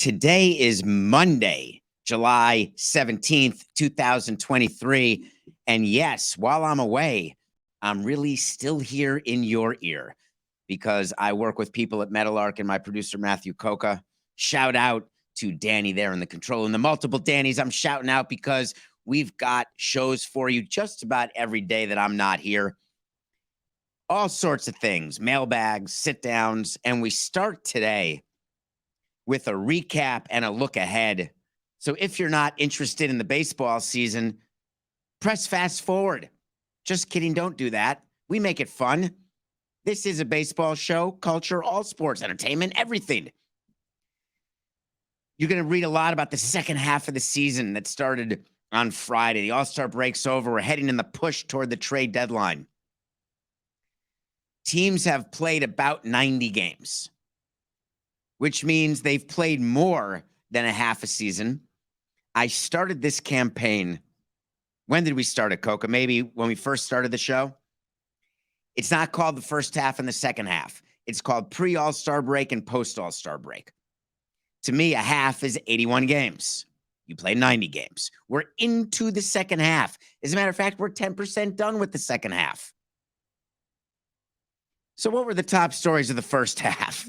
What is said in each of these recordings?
Today is Monday, July 17th, 2023. And yes, while I'm away, I'm really still here in your ear because I work with people at Meadowlark and my producer, Matthew Coca. Shout out to Danny there in the control and the multiple Dannys I'm shouting out because we've got shows for you just about every day that I'm not here. All sorts of things, mailbags, sit downs, and we start today with a recap and a look ahead. So if you're not interested in the baseball season, press fast forward. Just kidding, don't do that. We make it fun. This is a baseball show, culture, all sports, entertainment, everything. You're going to read a lot about the second half of the season that started on Friday. The All-Star break's over. We're heading in the push toward the trade deadline. Teams have played about 90 games, which means they've played more than a half a season. I started this campaign. When did we start it, Coca? Maybe when we first started the show? It's not called the first half and the second half. It's called pre-All-Star break and post-All-Star break. To me, a half is 81 games. You play 90 games. We're into the second half. As a matter of fact, we're 10% done with the second half. So what were the top stories of the first half?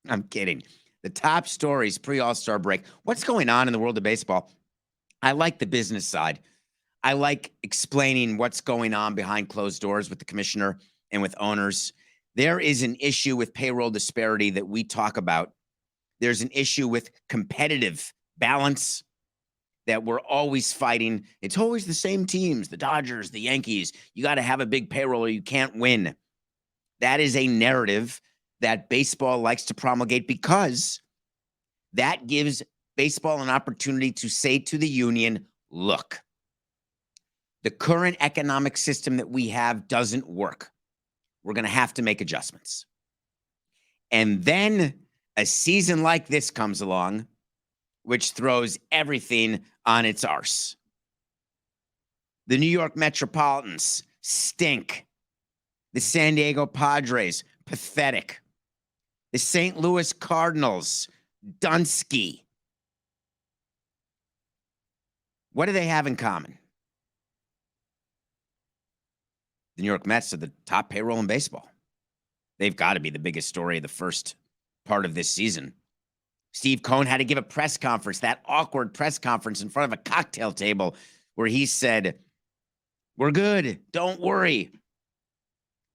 I'm kidding. The top stories pre-All-Star break. What's going on in the world of baseball? I like the business side. I like explaining what's going on behind closed doors with the commissioner and with owners. There is an issue with payroll disparity that we talk about. There's an issue with competitive balance that we're always fighting. It's always the same teams, the Dodgers, the Yankees. You got to have a big payroll or you can't win. That is a narrative that baseball likes to promulgate because that gives baseball an opportunity to say to the union, look, the current economic system that we have doesn't work. We're going to have to make adjustments. And then a season like this comes along, which throws everything on its arse. The New York Metropolitans stink. The San Diego Padres, pathetic. The St. Louis Cardinals, Dunsky. What do they have in common? The New York Mets are the top payroll in baseball. They've got to be the biggest story of the first part of this season. Steve Cohen had to give a press conference, that awkward press conference in front of a cocktail table where he said, we're good, don't worry.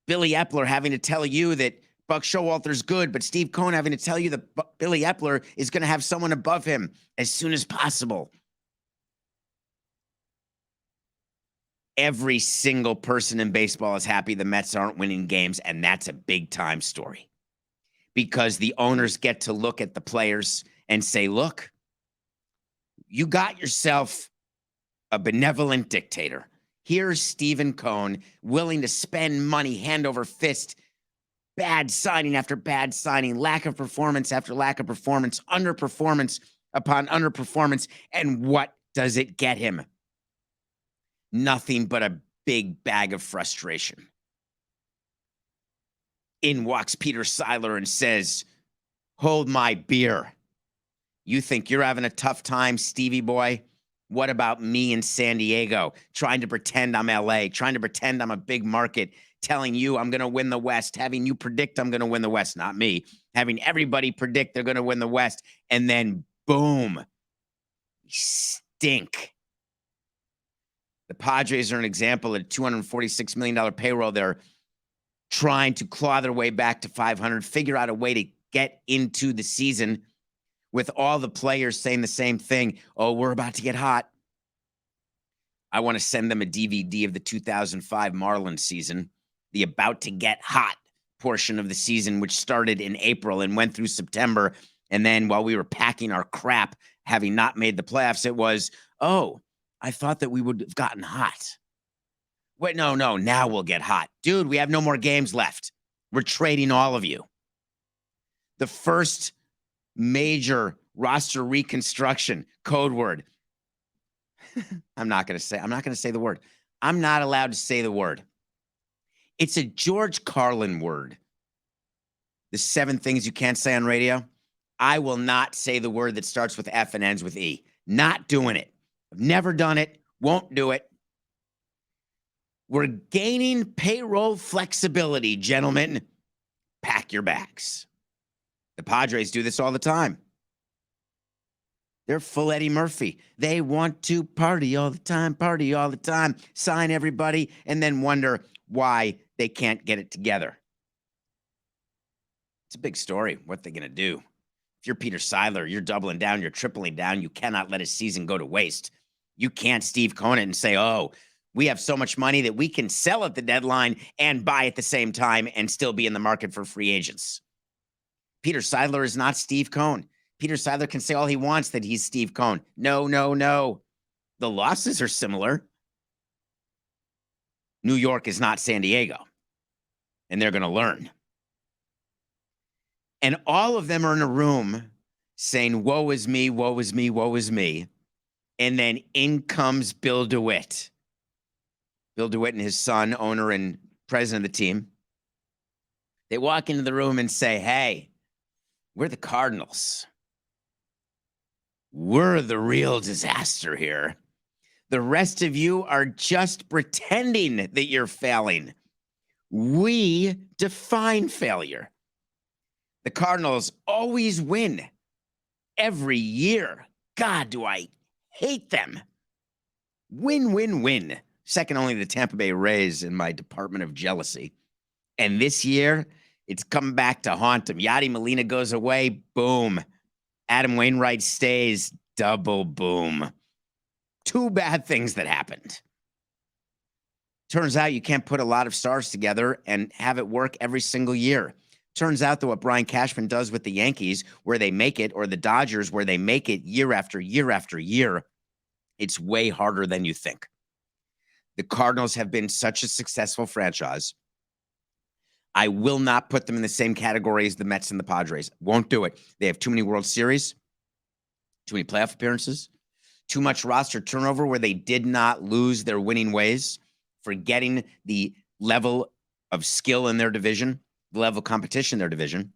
Billy Epler having to tell you that Buck Showalter's good, but Steve Cohen having to tell you that Billy Epler is going to have someone above him as soon as possible. Every single person in baseball is happy the Mets aren't winning games, and that's a big-time story. Because the owners get to look at the players and say, look, you got yourself a benevolent dictator. Here's Stephen Cohen willing to spend money hand over fist, bad signing after bad signing, lack of performance after lack of performance, underperformance upon underperformance. And what does it get him? Nothing but a big bag of frustration. In walks Peter Seidler and says, hold my beer. You think you're having a tough time, Stevie boy? What about me in San Diego, trying to pretend I'm LA, trying to pretend I'm a big market, telling you I'm going to win the West, having you predict I'm going to win the West, not me, having everybody predict they're going to win the West, and then boom, stink. The Padres are an example of a $246 million payroll. They're trying to claw their way back to 500, figure out a way to get into the season with all the players saying the same thing. Oh, we're about to get hot. I want to send them a DVD of the 2005 Marlins season, the about to get hot portion of the season, which started in April and went through September. And then while we were packing our crap, having not made the playoffs, it was, oh, I thought that we would have gotten hot. Wait, no, now we'll get hot. Dude, we have no more games left. We're trading all of you. The first major roster reconstruction, code word. I'm not going to say the word. I'm not allowed to say the word. It's a George Carlin word. The 7 things you can't say on radio. I will not say the word that starts with F and ends with E. Not doing it. I've never done it. Won't do it. We're gaining payroll flexibility, gentlemen. Pack your bags. The Padres do this all the time. They're full Eddie Murphy. They want to party all the time, sign everybody, and then wonder why they can't get it together. It's a big story. What they're going to do. If you're Peter Seidler, you're doubling down, you're tripling down. You cannot let a season go to waste. You can't Steve Cohen it and say, oh, we have so much money that we can sell at the deadline and buy at the same time and still be in the market for free agents. Peter Seidler is not Steve Cohen. Peter Seidler can say all he wants that he's Steve Cohen. No, no, no. The losses are similar. New York is not San Diego, and they're going to learn. And all of them are in a room saying, woe is me, woe is me, woe is me. And then in comes Bill DeWitt. Bill DeWitt and his son, owner and president of the team. They walk into the room and say, hey, we're the Cardinals. We're the real disaster here. The rest of you are just pretending that you're failing. We define failure. The Cardinals always win every year. God, do I hate them. Win, win, win. Second only to the Tampa Bay Rays in my department of jealousy. And this year, it's come back to haunt them. Yadi Molina goes away. Boom. Adam Wainwright stays. Double boom. Two bad things that happened. Turns out you can't put a lot of stars together and have it work every single year. Turns out that what Brian Cashman does with the Yankees, where they make it, or the Dodgers, where they make it year after year after year, it's way harder than you think. The Cardinals have been such a successful franchise. I will not put them in the same category as the Mets and the Padres. Won't do it. They have too many World Series, too many playoff appearances, too much roster turnover where they did not lose their winning ways, forgetting the level of skill in their division, the level of competition in their division.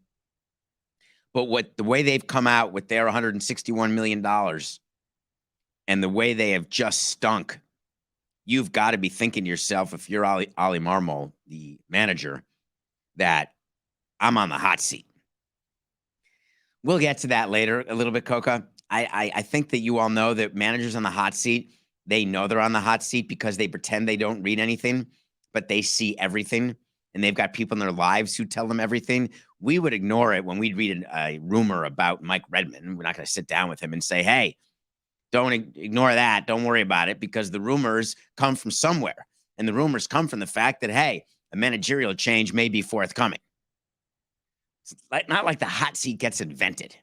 But the way they've come out with their $161 million and the way they have just stunk, you've got to be thinking to yourself, if you're Oli Marmol, the manager, that I'm on the hot seat. We'll get to that later a little bit, Coca. I think that you all know that managers on the hot seat, they know they're on the hot seat because they pretend they don't read anything, but they see everything. And they've got people in their lives who tell them everything. We would ignore it when we'd read a rumor about Mike Redmond. We're not going to sit down with him and say, hey, don't ignore that. Don't worry about it, because the rumors come from somewhere. And the rumors come from the fact that, hey, a managerial change may be forthcoming. It's not like the hot seat gets invented.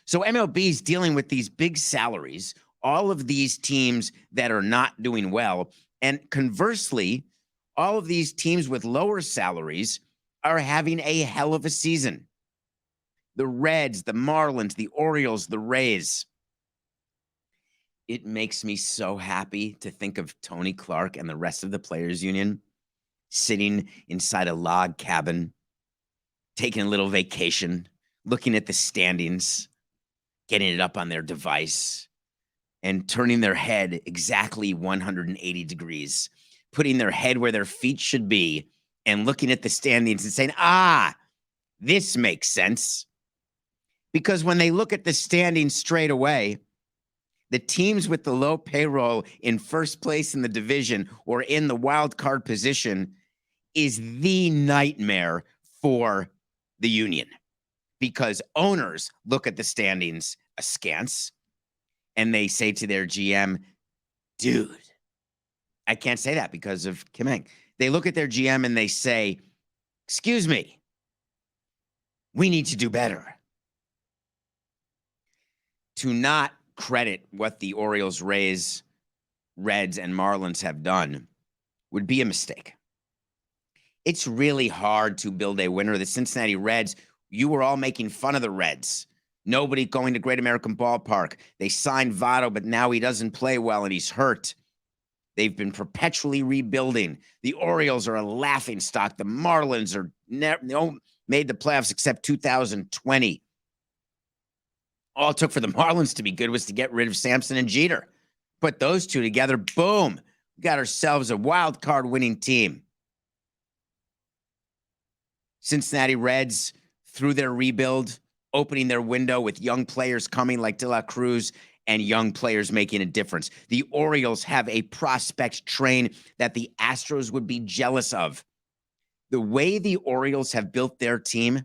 So MLB is dealing with these big salaries, all of these teams that are not doing well. And conversely, all of these teams with lower salaries are having a hell of a season. The Reds, the Marlins, the Orioles, the Rays. It makes me so happy to think of Tony Clark and the rest of the players union sitting inside a log cabin, taking a little vacation, looking at the standings, getting it up on their device, and turning their head exactly 180 degrees, putting their head where their feet should be, and looking at the standings and saying, this makes sense. Because when they look at the standings straight away, the teams with the low payroll in first place in the division or in the wild card position is the nightmare for the union, because owners look at the standings askance and they say to their GM, dude, I can't say that because of Kim Eng. They look at their GM and they say, excuse me, we need to do better. To not credit what the Orioles, Rays, Reds, and Marlins have done would be a mistake. It's really hard to build a winner. The Cincinnati Reds, you were all making fun of the Reds. Nobody going to Great American Ballpark. They signed Votto, but now he doesn't play well and he's hurt. They've been perpetually rebuilding. The Orioles are a laughingstock. The Marlins are made the playoffs except 2020. All it took for the Marlins to be good was to get rid of Samson and Jeter. Put those two together, boom, we got ourselves a wild card winning team. Cincinnati Reds, through their rebuild, opening their window with young players coming like De La Cruz and young players making a difference. The Orioles have a prospect train that the Astros would be jealous of. The way the Orioles have built their team,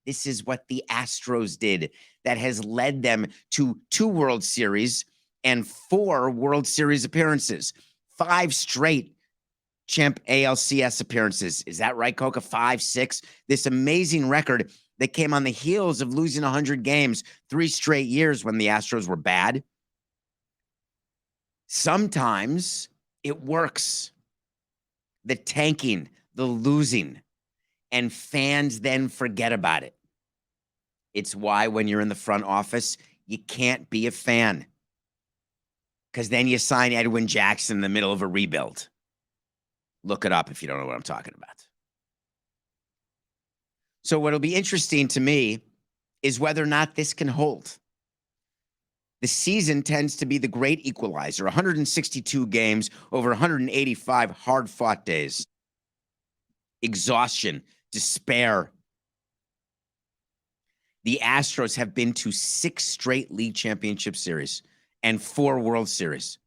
this is what the Astros did that has led them to 2 World Series and 4 World Series appearances, 5 straight champ ALCS appearances. Is that right, Coca? 5, 6? This amazing record that came on the heels of losing 100 games 3 straight years when the Astros were bad. Sometimes it works. The tanking, the losing, and fans then forget about it. It's why when you're in the front office, you can't be a fan, because then you sign Edwin Jackson in the middle of a rebuild. Look it up if you don't know what I'm talking about. So what'll be interesting to me is whether or not this can hold. The season tends to be the great equalizer, 162 games over 185 hard-fought days. Exhaustion, despair. The Astros have been to 6 straight league championship series and 4 World Series.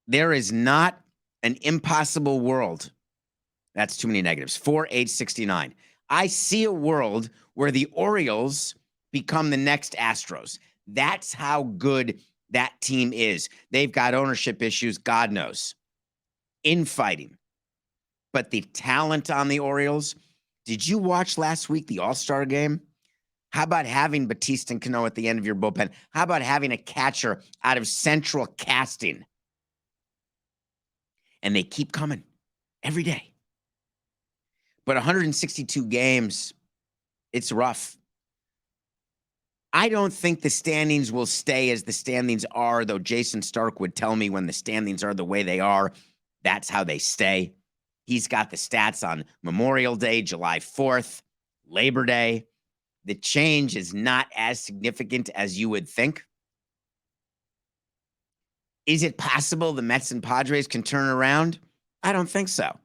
There is not an impossible world. That's too many negatives. 4-8-69. I see a world where the Orioles become the next Astros. That's how good that team is. They've got ownership issues, God knows. Infighting. But the talent on the Orioles, did you watch last week the All-Star game? How about having Batista and Cano at the end of your bullpen? How about having a catcher out of Central Casting? And they keep coming every day. But 162 games, it's rough. I don't think the standings will stay as the standings are, though Jason Stark would tell me when the standings are the way they are, that's how they stay. He's got the stats on Memorial Day, July 4th, Labor Day. The change is not as significant as you would think. Is it possible the Mets and Padres can turn around? I don't think so.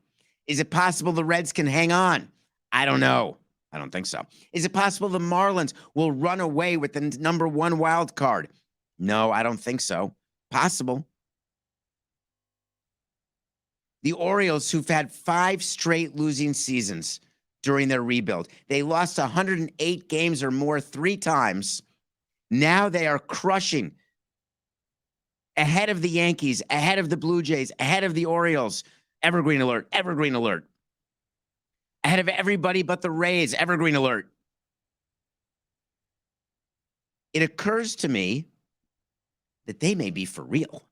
Is it possible the Reds can hang on? I don't know. I don't think so. Is it possible the Marlins will run away with the number 1 wild card? No, I don't think so. Possible. The Orioles, who've had 5 straight losing seasons during their rebuild, they lost 108 games or more 3 times. Now they are crushing, ahead of the Yankees, ahead of the Blue Jays, ahead of the Orioles. Evergreen alert, evergreen alert. Ahead of everybody but the Rays, evergreen alert. It occurs to me that they may be for real.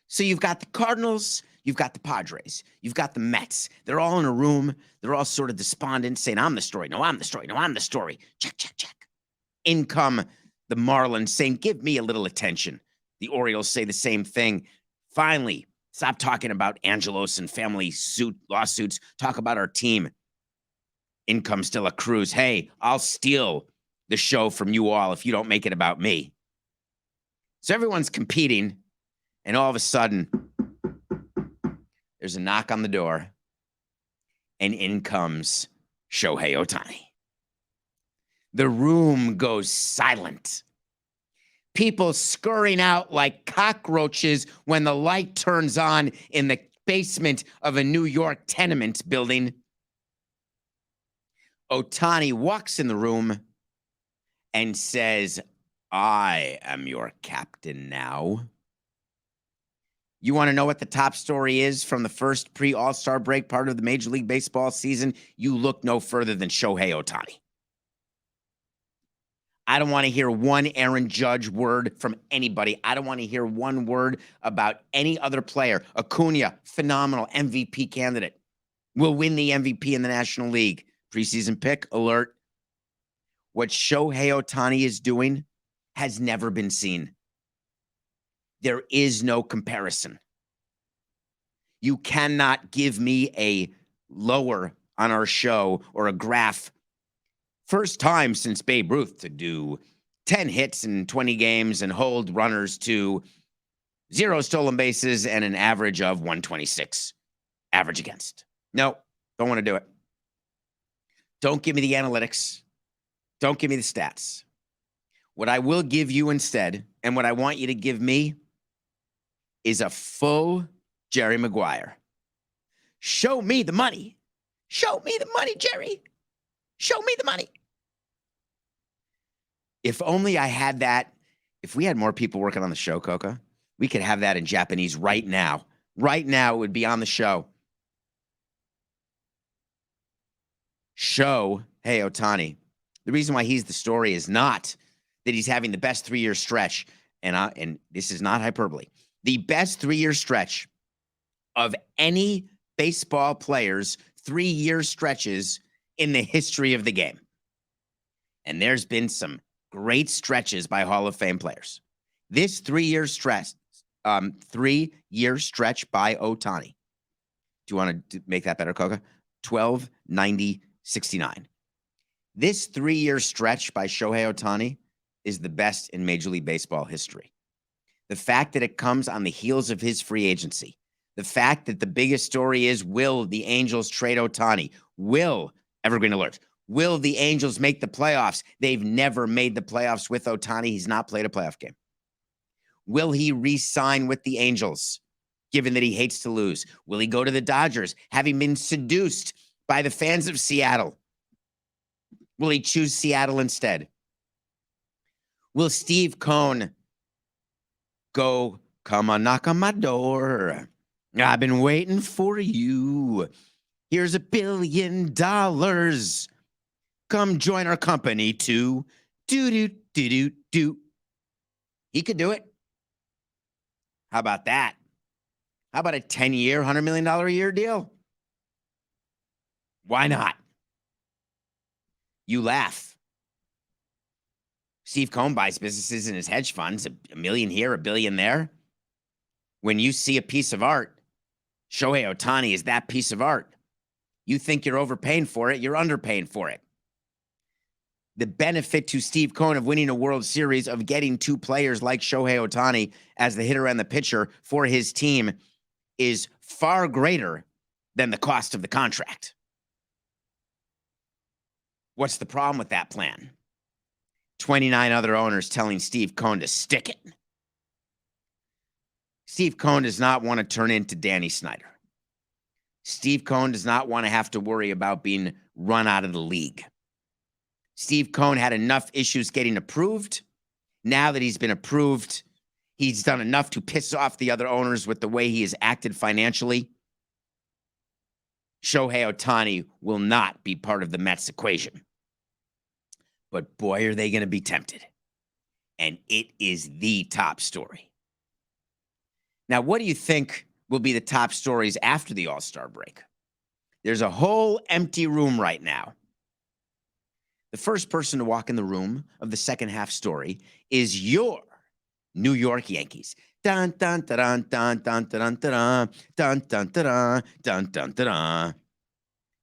So you've got the Cardinals, you've got the Padres, you've got the Mets. They're all in a room. They're all sort of despondent, saying, I'm the story. No, I'm the story. No, I'm the story. Check, check, check. In come the Marlins saying, give me a little attention. The Orioles say the same thing. Finally, stop talking about Angelos and family lawsuits. Talk about our team. In comes De La Cruz. Hey, I'll steal the show from you all if you don't make it about me. So everyone's competing, and all of a sudden, there's a knock on the door, and in comes Shohei Ohtani. The room goes silent. People scurrying out like cockroaches when the light turns on in the basement of a New York tenement building. Ohtani walks in the room and says, I am your captain now. You want to know what the top story is from the first pre-All-Star break part of the Major League Baseball season? You look no further than Shohei Ohtani. I don't want to hear one Aaron Judge word from anybody. I don't want to hear one word about any other player. Acuna, phenomenal MVP candidate. Will win the MVP in the National League. Preseason pick, alert. What Shohei Ohtani is doing has never been seen. There is no comparison. You cannot give me a lower on our show or a graph First time since Babe Ruth to do 10 hits in 20 games and hold runners to 0 stolen bases and an average of 126 average against. No, don't want to do it. Don't give me the analytics. Don't give me the stats. What I will give you instead, and what I want you to give me, is a full Jerry Maguire. Show me the money. Show me the money, Jerry. Show me the money. If only I had that. If we had more people working on the show, Coca, we could have that in Japanese right now. Right now, it would be on the show. Shohei Ohtani. The reason why he's the story is not that he's having the best 3-year stretch, and this is not hyperbole, the best 3-year stretch of any baseball player's 3-year stretches in the history of the game. And there's been some great stretches by Hall of Fame players. This 3-year stretch, 3-year stretch by Ohtani. Do you want to make that better, Coca? 12, 90, 69. This 3-year stretch by Shohei Ohtani is the best in Major League Baseball history. The fact that it comes on the heels of his free agency, the fact that the biggest story is, will the Angels trade Ohtani? Will, Evergreen Alert, will the Angels make the playoffs? They've never made the playoffs with Ohtani. He's not played a playoff game. Will he re-sign with the Angels, given that he hates to lose? Will he go to the Dodgers, having been seduced by the fans of Seattle? Will he choose Seattle instead? Will Steve Cohen go, come on, knock on my door? I've been waiting for you. Here's $1 billion. Come join our company too. Do. He could do it. How about that? How about a 10-year, $100 million a year deal? Why not? You laugh. Steve Cohen buys businesses in his hedge funds, $1 million here, $1 billion there. When you see a piece of art, Shohei Ohtani is that piece of art. You think you're overpaying for it, you're underpaying for it. The benefit to Steve Cohen of winning a World Series, of getting 2 players like Shohei Ohtani as the hitter and the pitcher for his team, is far greater than the cost of the contract. What's the problem with that plan? 29 other owners telling Steve Cohen to stick it. Steve Cohen does not want to turn into Danny Snyder. Steve Cohen does not want to have to worry about being run out of the league. Steve Cohen had enough issues getting approved. Now that he's been approved, he's done enough to piss off the other owners with the way he has acted financially. Shohei Ohtani will not be part of the Mets equation. But boy, are they going to be tempted. And it is the top story. Now, what do you think will be the top stories after the All-Star break? There's a whole empty room right now. The first person to walk in the room of the second half story is your New York Yankees. Dun dun dun dun dun dun dun dun dun dun dun dun dun dun.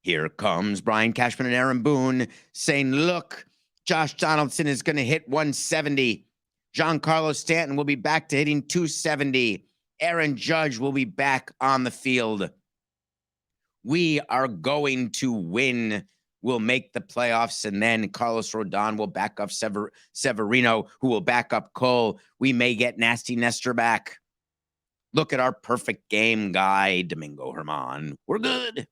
Here comes Brian Cashman and Aaron Boone saying, look, Josh Donaldson is going to hit 170. Giancarlo Stanton will be back to hitting 270. Aaron Judge will be back on the field. We are going to win. We'll make the playoffs, and then Carlos Rodon will back up Severino, who will back up Cole. We may get Nasty Nestor back. Look at our perfect game guy, Domingo Germán. We're good.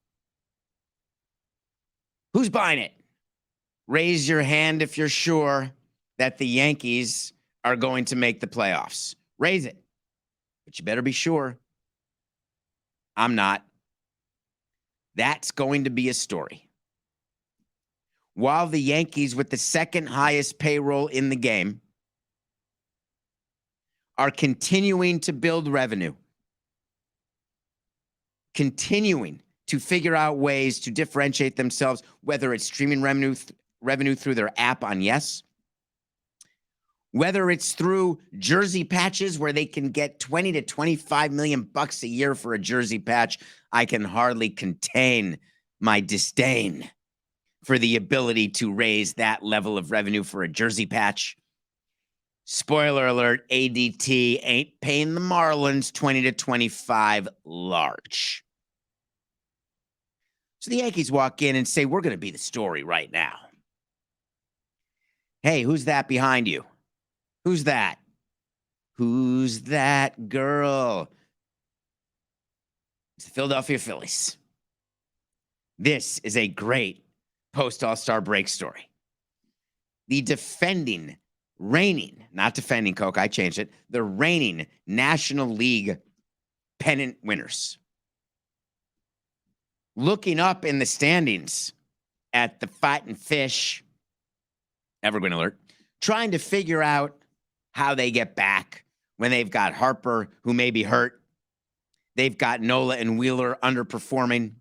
Who's buying it? Raise your hand if you're sure that the Yankees are going to make the playoffs. Raise it. But you better be sure. I'm not. That's going to be a story. While the Yankees, with the second highest payroll in the game, are continuing to build revenue, continuing to figure out ways to differentiate themselves, whether it's streaming revenue through their app on Yes, whether it's through jersey patches where they can get 20 to 25 million bucks a year for a jersey patch. I can hardly contain my disdain for the ability to raise that level of revenue for a jersey patch. Spoiler alert, ADT ain't paying the Marlins 20 to 25 large. So the Yankees walk in and say, we're going to be the story right now. Hey, who's that behind you? Who's that? Who's that girl? It's the Philadelphia Phillies. This is a great post-All-Star break story. The not defending, Coke, I changed it, the reigning National League pennant winners. Looking up in the standings at the Fighting Fish, Evergreen alert, trying to figure out how they get back when they've got Harper, who may be hurt. They've got Nola and Wheeler underperforming.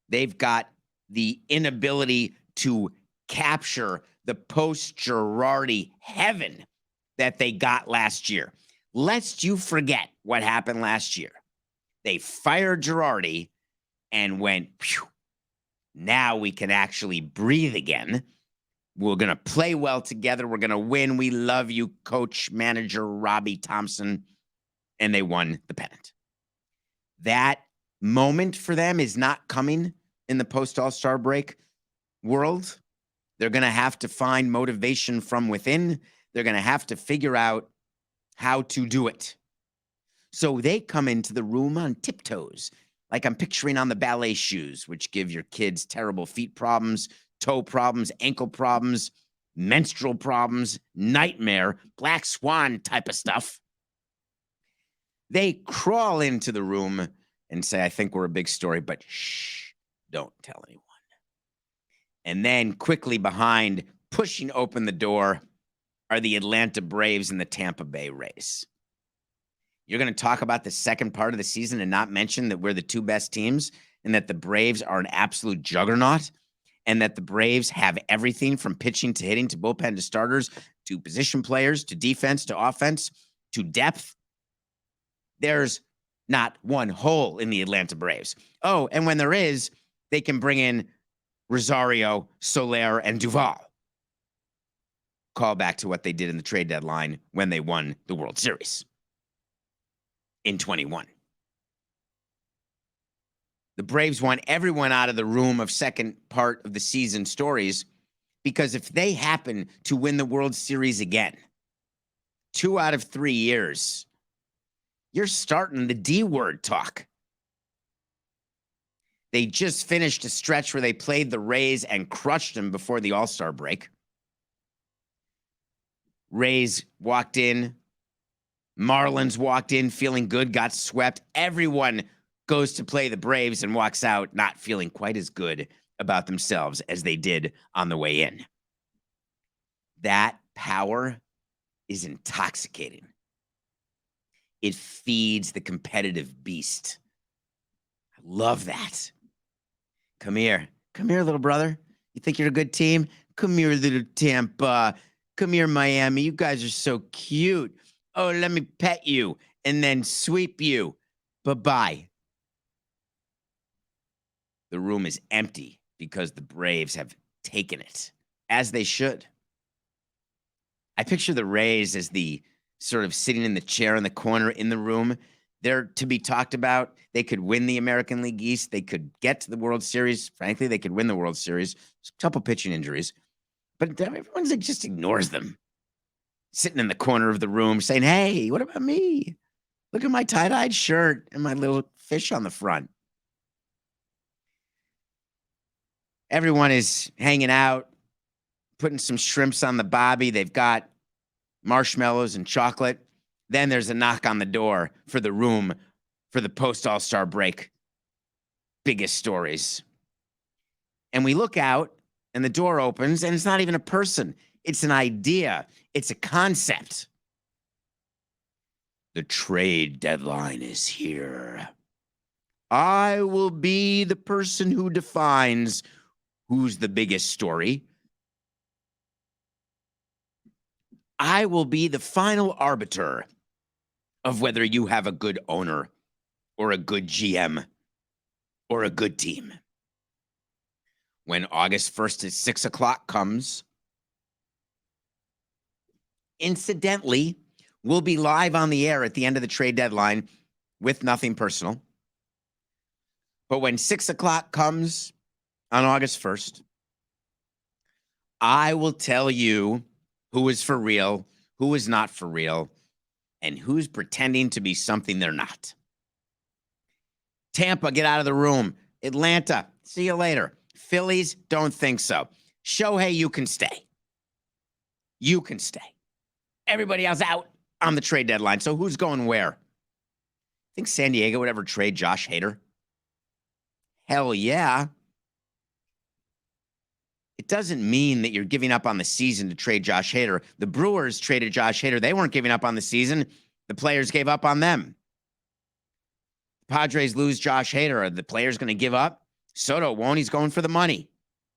They've got the inability to capture the post-Girardi heaven that they got last year. Lest you forget what happened last year. They fired Girardi and went, phew, now we can actually breathe again. We're going to play well together. We're going to win. We love you, coach, manager, Robbie Thompson. And they won the pennant. That moment for them is not coming in the post-All-Star break world. They're going to have to find motivation from within. They're going to have to figure out how to do it. So they come into the room on tiptoes, like I'm picturing on the ballet shoes, which give your kids terrible feet problems, toe problems, ankle problems, menstrual problems, nightmare, black swan type of stuff. They crawl into the room and say, I think we're a big story, but shh, don't tell anyone. And then quickly behind, pushing open the door, are the Atlanta Braves and the Tampa Bay Rays. You're going to talk about the second part of the season and not mention that we're the two best teams and that the Braves are an absolute juggernaut and that the Braves have everything from pitching to hitting to bullpen to starters to position players to defense to offense to depth. There's not one hole in the Atlanta Braves. Oh, and when there is, they can bring in Rosario, Soler, and Duvall. Call back to what they did in the trade deadline when they won the World Series in 21. The Braves want everyone out of the room of second part of the season stories because if they happen to win the World Series again, 2 out of 3 years, you're starting the D word talk. They just finished a stretch where they played the Rays and crushed them before the All-Star break. Rays walked in. Marlins walked in feeling good, got swept. Everyone goes to play the Braves and walks out not feeling quite as good about themselves as they did on the way in. That power is intoxicating. It feeds the competitive beast. I love that. Come here, little brother. You think you're a good team? Come here, little Tampa. Come here, Miami. You guys are so cute. Oh, let me pet you and then sweep you. Bye-bye. The room is empty because the Braves have taken it, as they should. I picture the Rays as the sort of sitting in the chair in the corner in the room. They're to be talked about. They could win the American League East. They could get to the World Series. Frankly, they could win the World Series. There's a couple pitching injuries. But everyone's like just ignores them. Sitting in the corner of the room saying, hey, what about me? Look at my tie-dyed shirt and my little fish on the front. Everyone is hanging out, putting some shrimps on the bobby. They've got marshmallows and chocolate. Then there's a knock on the door for the room for the post-All-Star break. Biggest stories. And we look out, and the door opens, and it's not even a person. It's an idea. It's a concept. The trade deadline is here. I will be the person who defines who's the biggest story. I will be the final arbiter of whether you have a good owner or a good GM or a good team. When August 1st at 6 o'clock comes, incidentally, we'll be live on the air at the end of the trade deadline with nothing personal. But when 6 o'clock comes on August 1st, I will tell you who is for real, who is not for real, and who's pretending to be something they're not. Tampa, get out of the room. Atlanta, see you later. Phillies, don't think so. Shohei, you can stay. You can stay. Everybody else out on the trade deadline. So who's going where? Think San Diego would ever trade Josh Hader? Hell yeah. It doesn't mean that you're giving up on the season to trade Josh Hader. The Brewers traded Josh Hader. They weren't giving up on the season. The players gave up on them. Padres lose Josh Hader. Are the players going to give up? Soto won't. He's going for the money.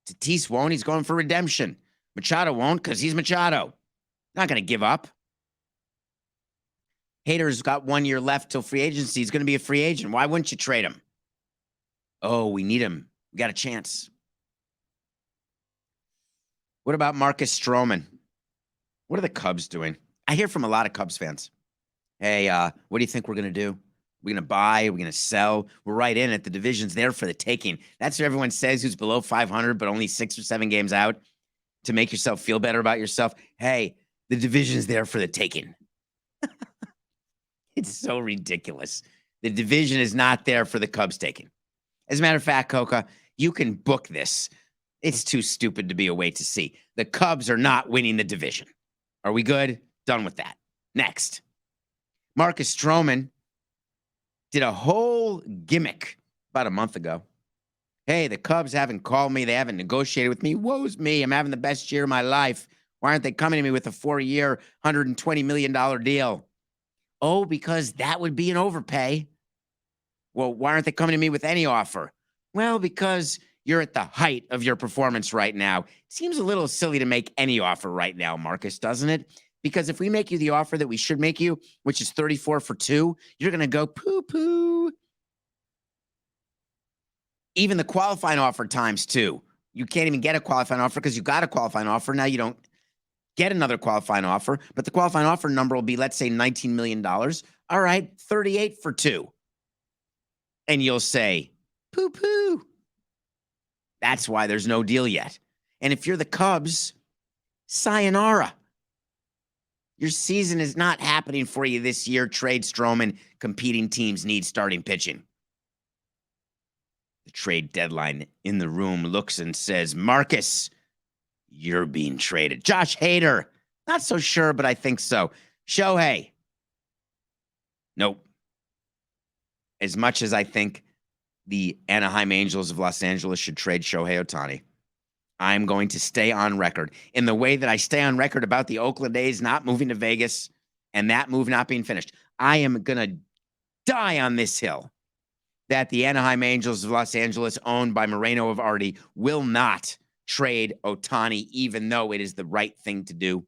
Tatis won't. He's going for redemption. Machado won't because he's Machado. Not going to give up. Hader's got 1 year left till free agency. He's going to be a free agent. Why wouldn't you trade him? Oh, we need him. We got a chance. What about Marcus Stroman? What are the Cubs doing? I hear from a lot of Cubs fans. Hey, what do you think we're going to do? We're going to buy? We're going to sell? We're right in it. The division's there for the taking. That's what everyone says who's below 500, but only 6 or 7 games out to make yourself feel better about yourself. Hey, the division's there for the taking. It's so ridiculous. The division is not there for the Cubs taking. As a matter of fact, Coca, you can book this. It's too stupid to be a wait to see. The Cubs are not winning the division. Are we good? Done with that. Next. Marcus Stroman did a whole gimmick about a month ago. Hey, the Cubs haven't called me. They haven't negotiated with me. Woe's me. I'm having the best year of my life. Why aren't they coming to me with a 4-year, $120 million deal? Oh, because that would be an overpay. Well, why aren't they coming to me with any offer? Well, because you're at the height of your performance right now. Seems a little silly to make any offer right now, Marcus, doesn't it? Because if we make you the offer that we should make you, which is 34 for 2, you're going to go poo-poo. Even the qualifying offer times 2. You can't even get a qualifying offer because you got a qualifying offer. Now you don't get another qualifying offer, but the qualifying offer number will be, let's say, $19 million. All right, 38 for 2. And you'll say, poo-poo. That's why there's no deal yet. And if you're the Cubs, sayonara. Your season is not happening for you this year. Trade Stroman. Competing teams need starting pitching. The trade deadline in the room looks and says, Marcus, you're being traded. Josh Hader, not so sure, but I think so. Shohei, nope. As much as I think the Anaheim Angels of Los Angeles should trade Shohei Ohtani, I'm going to stay on record in the way that I stay on record about the Oakland A's not moving to Vegas and that move not being finished. I am going to die on this hill that the Anaheim Angels of Los Angeles, owned by Moreno of Artie, will not trade Ohtani, even though it is the right thing to do.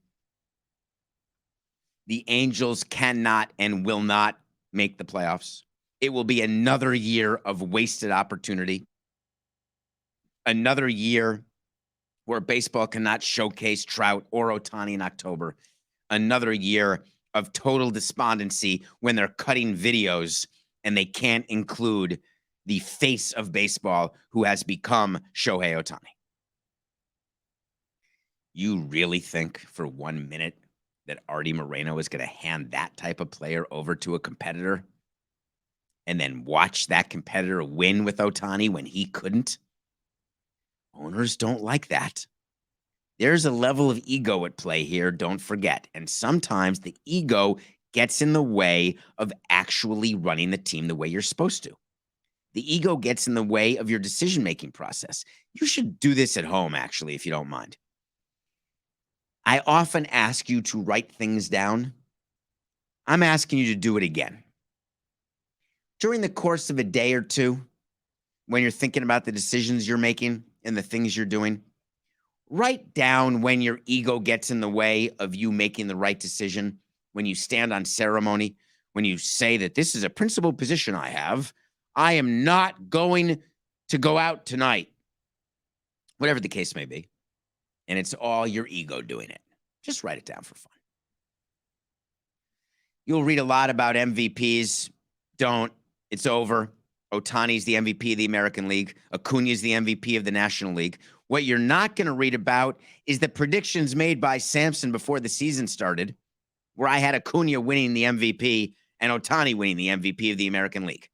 The Angels cannot and will not make the playoffs. It will be another year of wasted opportunity. Another year where baseball cannot showcase Trout or Ohtani in October. Another year of total despondency when they're cutting videos and they can't include the face of baseball who has become Shohei Ohtani. You really think for 1 minute that Artie Moreno is going to hand that type of player over to a competitor and then watch that competitor win with Ohtani when he couldn't? Owners don't like that. There's a level of ego at play here, don't forget. And sometimes the ego gets in the way of actually running the team the way you're supposed to. The ego gets in the way of your decision-making process. You should do this at home, actually, if you don't mind. I often ask you to write things down. I'm asking you to do it again. During the course of a day or two, when you're thinking about the decisions you're making and the things you're doing, write down when your ego gets in the way of you making the right decision, when you stand on ceremony, when you say that this is a principled position I have. I am not going to go out tonight. whatever the case may be. And it's all your ego doing it. Just write it down for fun. You'll read a lot about MVPs. Don't. It's over. Ohtani's the MVP of the American League. Acuna's the MVP of the National League. What you're not going to read about is the predictions made by Samson before the season started, where I had Acuna winning the MVP and Ohtani winning the MVP of the American League.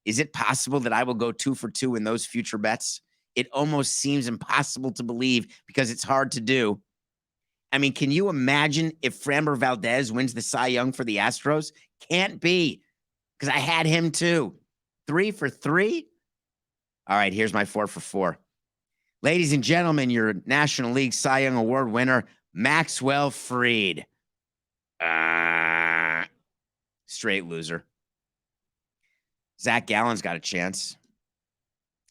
Is it possible that I will go 2 for 2 in those future bets? It almost seems impossible to believe because it's hard to do. I mean, can you imagine if Framber Valdez wins the Cy Young for the Astros? Can't be, because I had him too. 3 for 3? All right, here's my 4 for 4. Ladies and gentlemen, your National League Cy Young Award winner, Maxwell Fried. Straight loser. Zach Gallen's got a chance.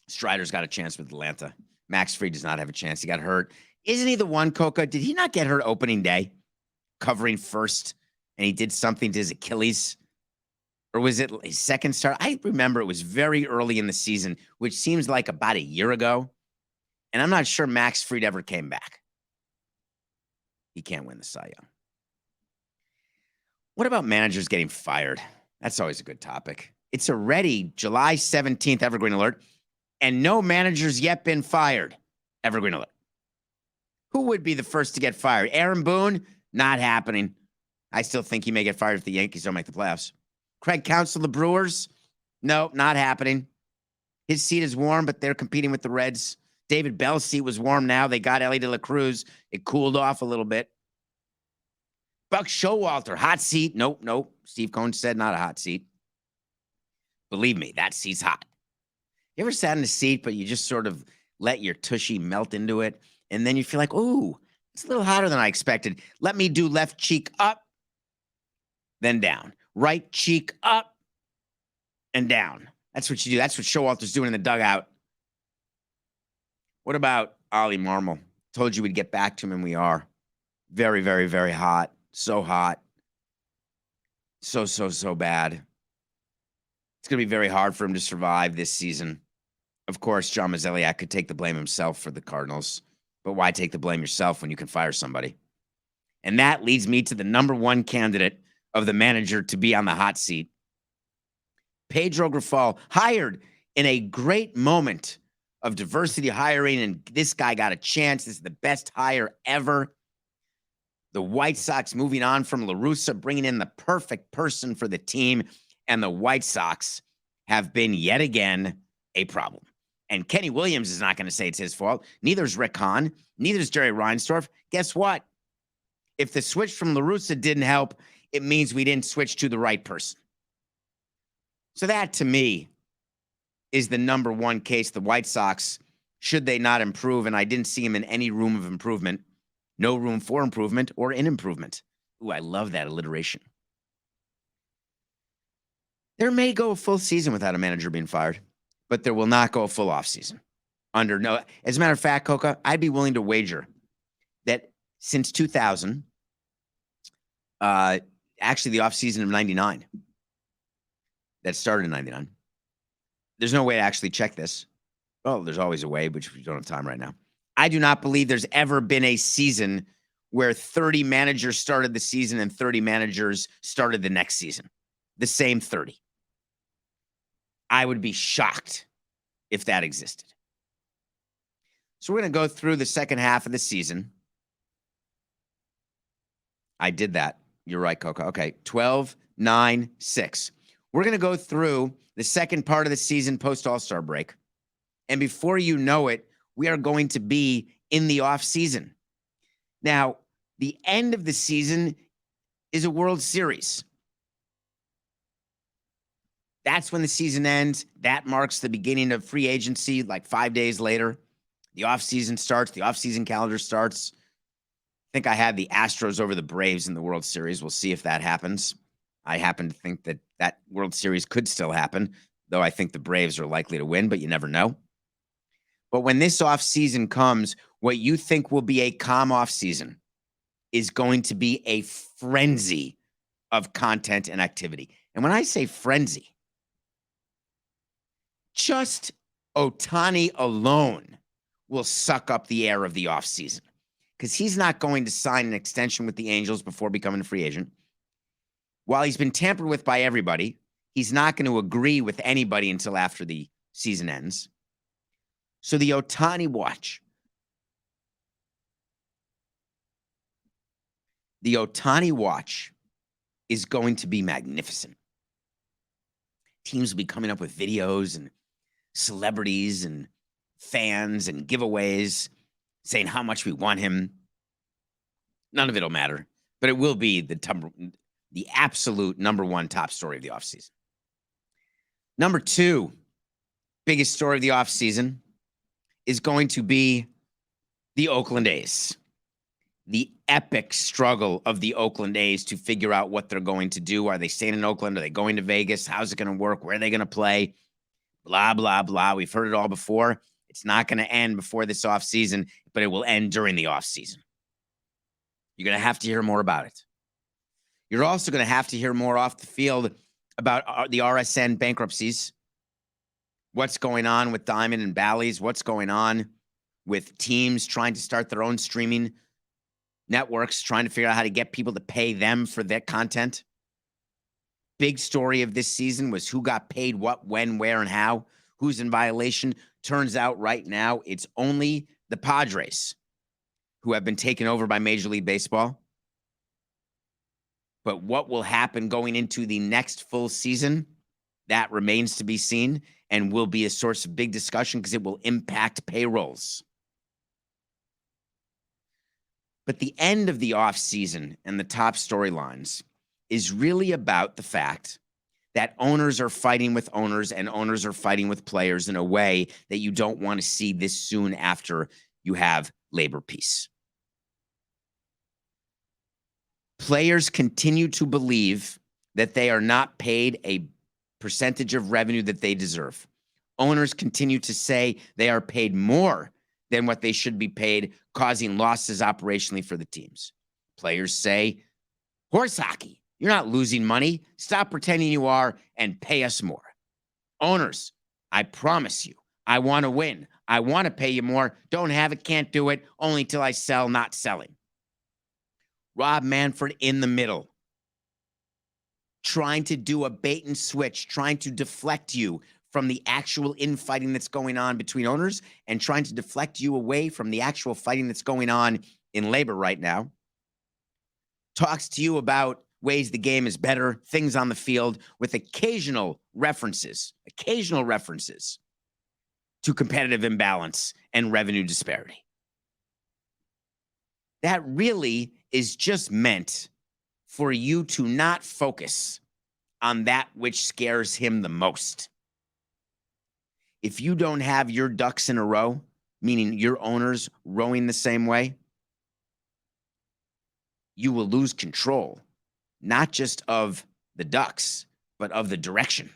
Strider's got a chance with Atlanta. Max Fried does not have a chance. He got hurt. Isn't he the one, Coca? Did he not get hurt opening day, covering first, and he did something to his Achilles? Or was it his second start? I remember it was very early in the season, which seems like about a year ago. And I'm not sure Max Fried ever came back. He can't win the Cy Young. What about managers getting fired? That's always a good topic. It's already July 17th, Evergreen Alert, and no manager's yet been fired. Evergreen Alert. Who would be the first to get fired? Aaron Boone? Not happening. I still think he may get fired if the Yankees don't make the playoffs. Craig Counsell, the Brewers? No, not happening. His seat is warm, but they're competing with the Reds. David Bell's seat was warm now. They got Ellie De La Cruz. It cooled off a little bit. Buck Showalter, hot seat. Nope. Steve Cohen said not a hot seat. Believe me, that seat's hot. You ever sat in a seat, but you just sort of let your tushy melt into it, and then you feel like, ooh, it's a little hotter than I expected. Let me do left cheek up, then down. Right cheek up and down. That's what you do. That's what Showalter's doing in the dugout. What about Ollie Marmol? Told you we'd get back to him, and we are. Very, very, very hot. So hot. So bad. It's going to be very hard for him to survive this season. Of course, John Mozeliak could take the blame himself for the Cardinals, but why take the blame yourself when you can fire somebody? And that leads me to the number one candidate of the manager to be on the hot seat. Pedro Grifol, hired in a great moment of diversity hiring, and this guy got a chance. This is the best hire ever. The White Sox moving on from La Russa, bringing in the perfect person for the team, and the White Sox have been yet again a problem. And Kenny Williams is not going to say it's his fault. Neither is Rick Hahn. Neither is Jerry Reinsdorf. Guess what? If the switch from La Russa didn't help, it means we didn't switch to the right person. So that, to me, is the number one case. The White Sox, should they not improve, and I didn't see him in any room of improvement, no room for improvement or in improvement. Ooh, I love that alliteration. There may go a full season without a manager being fired, but there will not go a full offseason. As a matter of fact, Coca, I'd be willing to wager that since 2000, actually the offseason of 99, that started in 99, there's no way to actually check this. Oh, there's always a way, but we don't have time right now. I do not believe there's ever been a season where 30 managers started the season and 30 managers started the next season. The same 30. I would be shocked if that existed. So we're going to go through the second half of the season. I did that. You're right, Coca. Okay, 12, 9, 6. We're going to go through the second part of the season post All-Star break. And before you know it, we are going to be in the off season. Now, the end of the season is a World Series. That's when the season ends. That marks the beginning of free agency, like 5 days later. The offseason starts. The offseason calendar starts. I think I had the Astros over the Braves in the World Series. We'll see if that happens. I happen to think that that World Series could still happen, though I think the Braves are likely to win, but you never know. But when this offseason comes, what you think will be a calm offseason is going to be a frenzy of content and activity. And when I say frenzy, just Ohtani alone will suck up the air of the offseason because he's not going to sign an extension with the Angels before becoming a free agent. While he's been tampered with by everybody, he's not going to agree with anybody until after the season ends. So the Ohtani watch. The Ohtani watch is going to be magnificent. Teams will be coming up with videos and celebrities and fans and giveaways saying how much we want him. None of it will matter, but it will be the absolute number one top story of the offseason. Number two, biggest story of the offseason is going to be the Oakland A's. The epic struggle of the Oakland A's to figure out what they're going to do. Are they staying in Oakland? Are they going to Vegas? How's it going to work? Where are they going to play? Blah, blah, blah. We've heard it all before. It's not going to end before this offseason, but it will end during the offseason. You're going to have to hear more about it. You're also going to have to hear more off the field about the RSN bankruptcies. What's going on with Diamond and Bally's? What's going on with teams trying to start their own streaming networks, trying to figure out how to get people to pay them for their content? Big story of this season was who got paid what, when, where, and how, who's in violation. Turns out right now it's only the Padres who have been taken over by Major League Baseball. But what will happen going into the next full season, that remains to be seen and will be a source of big discussion because it will impact payrolls. But the end of the offseason and the top storylines is really about the fact that owners are fighting with owners and owners are fighting with players in a way that you don't want to see this soon after you have labor peace. Players continue to believe that they are not paid a percentage of revenue that they deserve. Owners continue to say they are paid more than what they should be paid, causing losses operationally for the teams. Players say, horse hockey, you're not losing money. Stop pretending you are and pay us more. Owners, I promise you, I want to win. I want to pay you more. Don't have it, can't do it, only till I sell, not selling. Rob Manfred in the middle, trying to do a bait and switch, trying to deflect you from the actual infighting that's going on between owners and trying to deflect you away from the actual fighting that's going on in labor right now. Talks to you about ways the game is better, things on the field, with occasional references to competitive imbalance and revenue disparity. That really is just meant for you to not focus on that which scares him the most. If you don't have your ducks in a row, meaning your owners rowing the same way, you will lose control, not just of the ducks, but of the direction.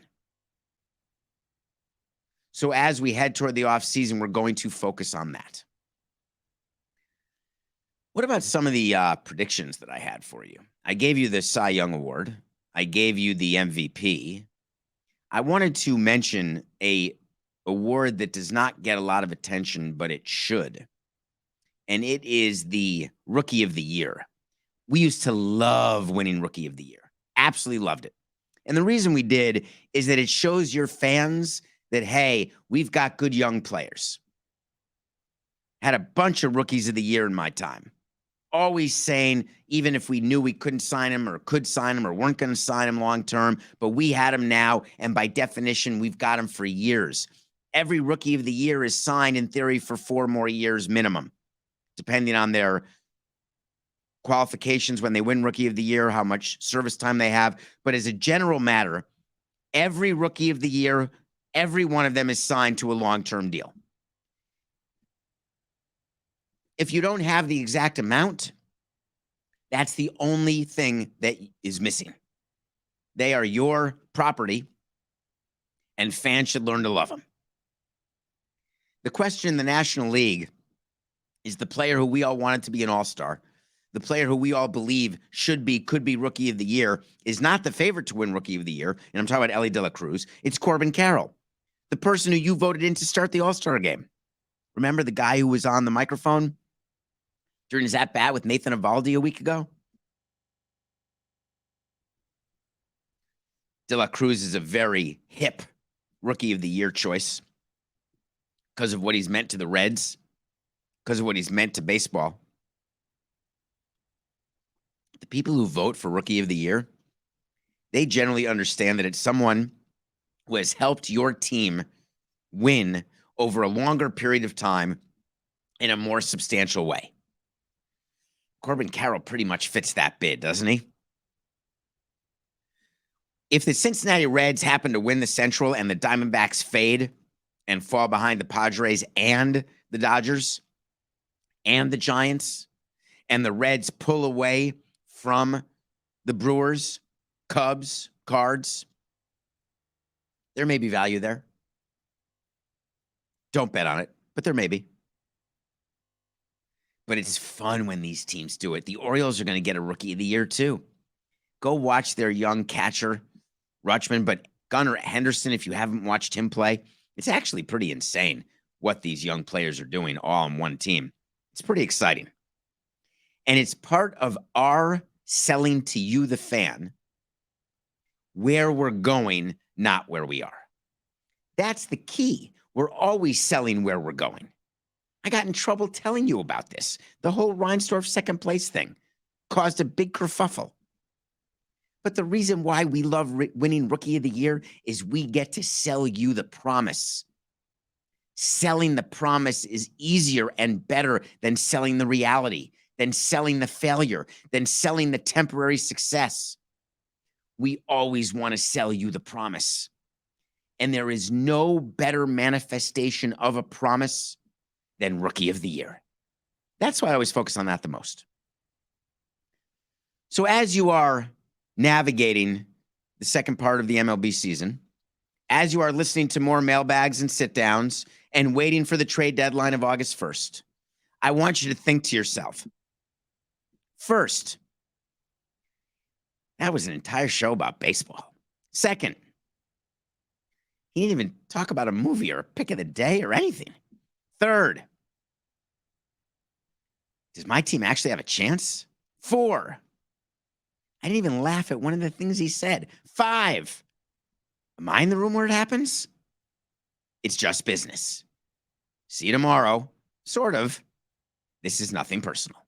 So as we head toward the offseason, we're going to focus on that. What about some of the predictions that I had for you? I gave you the Cy Young Award. I gave you the MVP. I wanted to mention a award that does not get a lot of attention, but it should. And it is the Rookie of the Year. We used to love winning Rookie of the Year. Absolutely loved it. And the reason we did is that it shows your fans that, hey, we've got good young players. Had a bunch of Rookies of the Year in my time. Always saying, even if we knew we couldn't sign him or could sign him or weren't going to sign him long term, but we had him now, and by definition, we've got him for years. Every Rookie of the Year is signed in theory for 4 more years minimum, depending on their qualifications when they win Rookie of the Year, how much service time they have. But as a general matter, every Rookie of the Year, every one of them is signed to a long-term deal. If you don't have the exact amount, that's the only thing that is missing. They are your property, and fans should learn to love them. The question in the National League is the player who we all wanted to be an all-star, the player who we all believe could be Rookie of the Year, is not the favorite to win Rookie of the Year, and I'm talking about Ellie De La Cruz. It's Corbin Carroll, the person who you voted in to start the All-Star game. Remember the guy who was on the microphone during his at-bat with Nathan Eovaldi a week ago? De La Cruz is a very hip Rookie of the Year choice because of what he's meant to the Reds, because of what he's meant to baseball. The people who vote for Rookie of the Year, they generally understand that it's someone who has helped your team win over a longer period of time in a more substantial way. Corbin Carroll pretty much fits that bid, doesn't he? If the Cincinnati Reds happen to win the Central and the Diamondbacks fade and fall behind the Padres and the Dodgers and the Giants, and the Reds pull away from the Brewers, Cubs, Cards, there may be value there. Don't bet on it, but there may be. But it's fun when these teams do it. The Orioles are going to get a Rookie of the Year too. Go watch their young catcher, Rutschman, but Gunnar Henderson, if you haven't watched him play, it's actually pretty insane what these young players are doing all on one team. It's pretty exciting. And it's part of our selling to you, the fan, where we're going, not where we are. That's the key. We're always selling where we're going. I got in trouble telling you about this. The whole Reinsdorf second place thing caused a big kerfuffle. But the reason why we love winning Rookie of the Year is we get to sell you the promise. Selling the promise is easier and better than selling the reality, than selling the failure, than selling the temporary success. We always want to sell you the promise. And there is no better manifestation of a promise than Rookie of the Year. That's why I always focus on that the most. So as you are navigating the second part of the MLB season, as you are listening to more mailbags and sit-downs and waiting for the trade deadline of August 1st, I want you to think to yourself, first, that was an entire show about baseball. Second, he didn't even talk about a movie or a pick of the day or anything. Third, does my team actually have a chance? 4, I didn't even laugh at one of the things he said. 5, am I in the room where it happens? It's just business. See you tomorrow. Sort of. This is nothing personal.